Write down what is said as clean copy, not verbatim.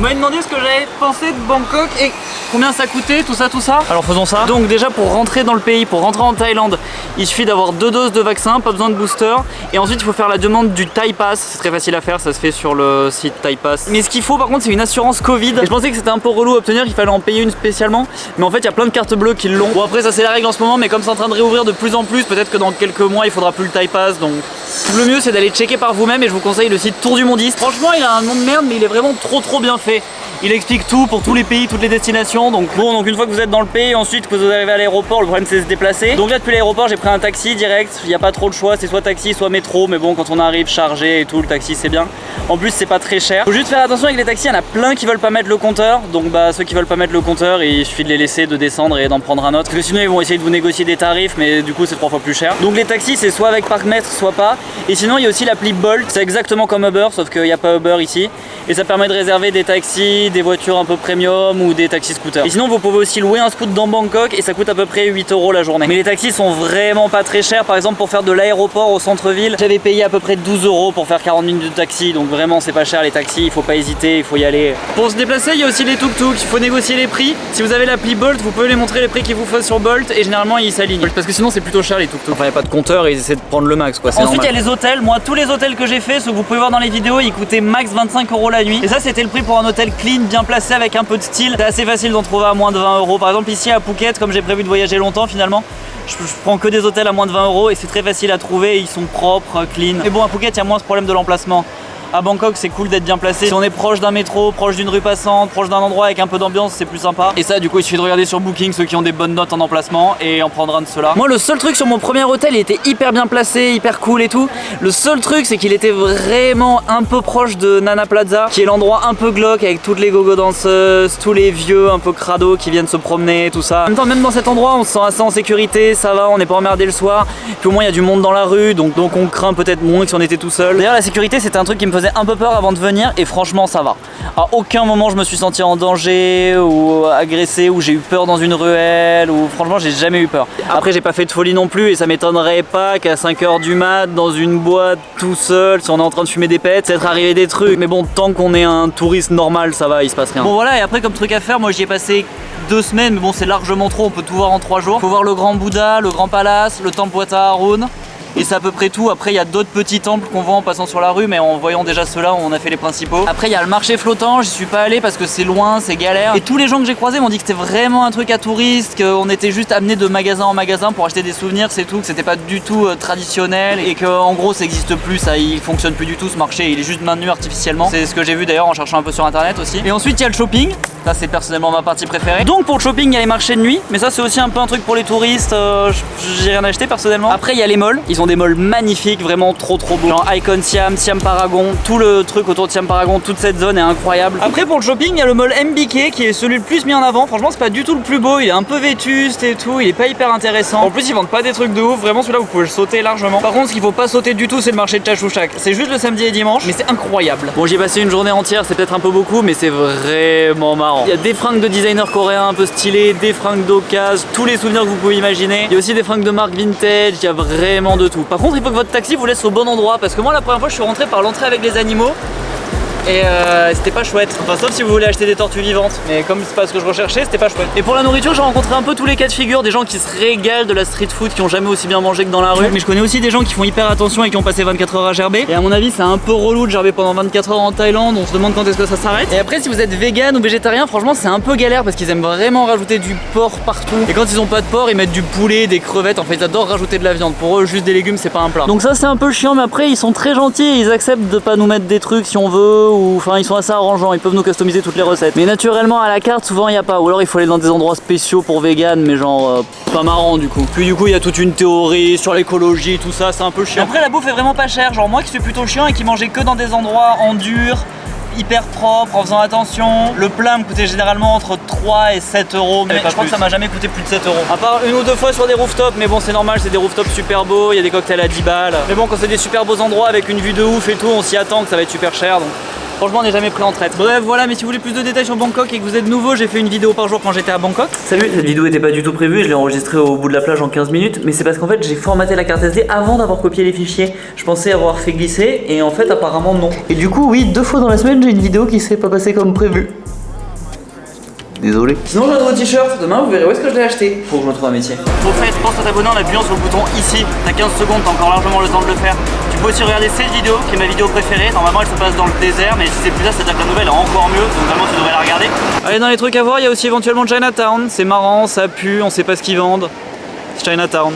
Vous m'avez demandé ce que j'avais pensé de Bangkok et combien ça coûtait, tout ça. Alors faisons ça. Donc déjà pour rentrer dans le pays, pour rentrer en Thaïlande, il suffit d'avoir 2 doses de vaccin, pas besoin de booster. Et ensuite il faut faire la demande du Thai Pass. C'est très facile à faire, ça se fait sur le site Thai Pass. Mais ce qu'il faut par contre c'est une assurance Covid. Et je pensais que c'était un peu relou à obtenir, qu'il fallait en payer une spécialement. Mais en fait il y a plein de cartes bleues qui l'ont. Bon après ça c'est la règle en ce moment, mais comme c'est en train de réouvrir de plus en plus, peut-être que dans quelques mois il faudra plus le Thai Pass. Donc le mieux c'est d'aller checker par vous-même et je vous conseille le site Tour du Mondiste. Franchement il a un nom de merde mais il est vraiment trop bien fait. Il explique tout pour tous les pays, toutes les destinations. Donc bon, donc une fois que vous êtes dans le pays, ensuite que vous arrivez à l'aéroport, le problème c'est de se déplacer. Donc là depuis l'aéroport j'ai pris un taxi direct. Il n'y a pas trop de choix, c'est soit taxi soit métro. Mais bon quand on arrive chargé et tout, le taxi c'est bien. En plus c'est pas très cher. Faut juste faire attention avec les taxis, il y en a plein qui veulent pas mettre le compteur. Donc bah ceux qui veulent pas mettre le compteur, il suffit de les laisser, de descendre et d'en prendre un autre. Parce que sinon ils vont essayer de vous négocier des tarifs, mais du coup c'est 3 fois plus cher. Donc les taxis c'est soit avec parc-mètre, soit pas. Et sinon il y a aussi l'appli Bolt, c'est exactement comme Uber, sauf qu'il n'y a pas Uber ici. Et ça permet de réserver des taxis, des voitures un peu premium ou des taxis scooters. Et sinon vous pouvez aussi louer un scooter dans Bangkok et ça coûte à peu près 8 € la journée. Mais les taxis sont vraiment pas très chers. Par exemple pour faire de l'aéroport au centre-ville, j'avais payé à peu près 12 € pour faire 40 minutes de taxi. Donc vraiment c'est pas cher les taxis, il faut pas hésiter, il faut y aller. Pour se déplacer il y a aussi les tuk-tuk, il faut négocier les prix. Si vous avez l'appli Bolt, vous pouvez lui montrer les prix qu'ils vous font sur Bolt et généralement ils s'alignent. Parce que sinon c'est plutôt cher les tuk-tuk. Enfin il n'y a pas de compteur et ils essaient de prendre le max quoi. Ensuite il y a les hôtels. Moi tous les hôtels que j'ai fait, ceux que vous pouvez voir dans les vidéos, ils coûtaient max 25 € la nuit. Et ça c'était le prix pour un hôtel clean, bien placé avec un peu de style. C'est assez facile d'en trouver à moins de 20 €. Par exemple ici à Phuket, comme j'ai prévu de voyager longtemps finalement, je prends que des hôtels à moins de 20 € et c'est très facile à trouver, ils sont propres, clean. Mais bon à Phuket il y a moins ce problème de l'emplacement. À Bangkok c'est cool d'être bien placé. Si on est proche d'un métro, proche d'une rue passante, proche d'un endroit avec un peu d'ambiance, c'est plus sympa. Et ça du coup il suffit de regarder sur Booking ceux qui ont des bonnes notes en emplacement et en prendre un de ceux-là. Moi le seul truc sur mon premier hôtel, il était hyper bien placé, hyper cool et tout. Le seul truc c'est qu'il était vraiment un peu proche de Nana Plaza, qui est l'endroit un peu glauque avec toutes les gogo danseuses, tous les vieux un peu crado qui viennent se promener, tout ça. En même temps même dans cet endroit on se sent assez en sécurité, ça va, on n'est pas emmerdé le soir. Puis au moins il y a du monde dans la rue, donc on craint peut-être moins que si on était tout seul. D'ailleurs la sécurité c'était un truc qui me faisait un peu peur avant de venir et franchement ça va. À aucun moment je me suis senti en danger ou agressé ou j'ai eu peur dans une ruelle ou franchement j'ai jamais eu peur. Après j'ai pas fait de folie non plus et ça m'étonnerait pas qu'à 5 h du mat dans une boîte tout seul, si on est en train de fumer des pets, c'est arrivé des trucs. Mais bon tant qu'on est un touriste normal ça va, il se passe rien. Bon voilà et après comme truc à faire, moi j'y ai passé 2 semaines mais bon c'est largement trop, on peut tout voir en 3 jours. Faut voir le Grand Bouddha, le Grand Palace, le Temple Wat Arun. Et c'est à peu près tout. Après il y a d'autres petits temples qu'on voit en passant sur la rue, mais en voyant déjà ceux-là on a fait les principaux. Après il y a le marché flottant, j'y suis pas allé parce que c'est loin, c'est galère. Et tous les gens que j'ai croisés m'ont dit que c'était vraiment un truc à touristes, qu'on était juste amené de magasin en magasin pour acheter des souvenirs, c'est tout, que c'était pas du tout traditionnel et que en gros ça existe plus, ça il fonctionne plus du tout ce marché, il est juste maintenu artificiellement. C'est ce que j'ai vu d'ailleurs en cherchant un peu sur internet aussi. Et ensuite il y a le shopping, ça c'est personnellement ma partie préférée. Donc pour le shopping il y a les marchés de nuit, mais ça c'est aussi un peu un truc pour les touristes, j'ai rien acheté personnellement. Après il y a les malls, ils ont des malls magnifiques, vraiment trop beaux. Genre Icon Siam, Siam Paragon, tout le truc autour de Siam Paragon, toute cette zone est incroyable. Après pour le shopping, il y a le mall MBK qui est celui le plus mis en avant. Franchement, c'est pas du tout le plus beau, il est un peu vétuste et tout, il est pas hyper intéressant. En plus, ils vendent pas des trucs de ouf, vraiment celui-là vous pouvez le sauter largement. Par contre, ce qu'il faut pas sauter du tout, c'est le marché de Chachouchak. C'est juste le samedi et dimanche, mais c'est incroyable. Bon, j'y ai passé une journée entière, c'est peut-être un peu beaucoup, mais c'est vraiment marrant. Il y a des fringues de designers coréens un peu stylés, des fringues d'occasion, tous les souvenirs que vous pouvez imaginer. Il y a aussi des fringues de marque vintage, il y a vraiment de tout. Par contre, il faut que votre taxi vous laisse au bon endroit parce que moi la première fois je suis rentré par l'entrée avec les animaux et c'était pas chouette, enfin sauf si vous voulez acheter des tortues vivantes, mais comme c'est pas ce que je recherchais, c'était pas chouette. Et pour la nourriture j'ai rencontré un peu tous les cas de figure, des gens qui se régalent de la street food, qui ont jamais aussi bien mangé que dans la rue, mais je connais aussi des gens qui font hyper attention et qui ont passé 24 heures à gerber, et à mon avis c'est un peu relou de gerber pendant 24 heures en Thaïlande, on se demande quand est-ce que ça s'arrête. Et après si vous êtes vegan ou végétarien, franchement c'est un peu galère parce qu'ils aiment vraiment rajouter du porc partout, et quand ils ont pas de porc ils mettent du poulet, des crevettes, en fait ils adorent rajouter de la viande, pour eux juste des légumes c'est pas un plat. Donc ça c'est un peu chiant, mais après ils sont très gentils, ils acceptent de pas nous mettre des trucs si on veut, ou enfin ils sont assez arrangeants, ils peuvent nous customiser toutes les recettes. Mais naturellement à la carte souvent il n'y a pas, ou alors il faut aller dans des endroits spéciaux pour vegan, mais genre pas marrant du coup. Puis du coup il y a toute une théorie sur l'écologie, tout ça, c'est un peu chiant. Après la bouffe est vraiment pas chère, genre moi qui suis plutôt chiant et qui mangeais que dans des endroits en dur, hyper propre, en faisant attention. Le plat me coûtait généralement entre 3 et 7 €, mais je crois que ça m'a jamais coûté plus de 7 €. À part une ou deux fois sur des rooftops, mais bon c'est normal, c'est des rooftops super beaux, il y a des cocktails à 10 balles. Mais bon quand c'est des super beaux endroits avec une vue de ouf et tout, on s'y attend que ça va être super cher, donc Franchement, on n'est jamais pris en traite. Bref, voilà, mais si vous voulez plus de détails sur Bangkok et que vous êtes nouveau, j'ai fait une vidéo par jour quand j'étais à Bangkok. Salut, cette vidéo était pas du tout prévue, je l'ai enregistrée au bout de la plage en 15 minutes, mais c'est parce qu'en fait j'ai formaté la carte SD avant d'avoir copié les fichiers. Je pensais avoir fait glisser et en fait apparemment non. Et du coup, oui, 2 fois dans la semaine, j'ai une vidéo qui s'est pas passée comme prévu. Désolé. Sinon j'ai un nouveau t-shirt, demain vous verrez où est-ce que je l'ai acheté. Faut que je me trouve un métier. Au fait, pense à t'abonner en appuyant sur le bouton ici. T'as 15 secondes, t'as encore largement le temps de le faire. Tu peux aussi regarder cette vidéo qui est ma vidéo préférée. Normalement elle se passe dans le désert, mais si c'est plus là, c'est-à-dire que la nouvelle est encore mieux, donc vraiment tu devrais la regarder. Allez, dans les trucs à voir, il y a aussi éventuellement Chinatown. C'est marrant, ça pue, on sait pas ce qu'ils vendent. C'est Chinatown.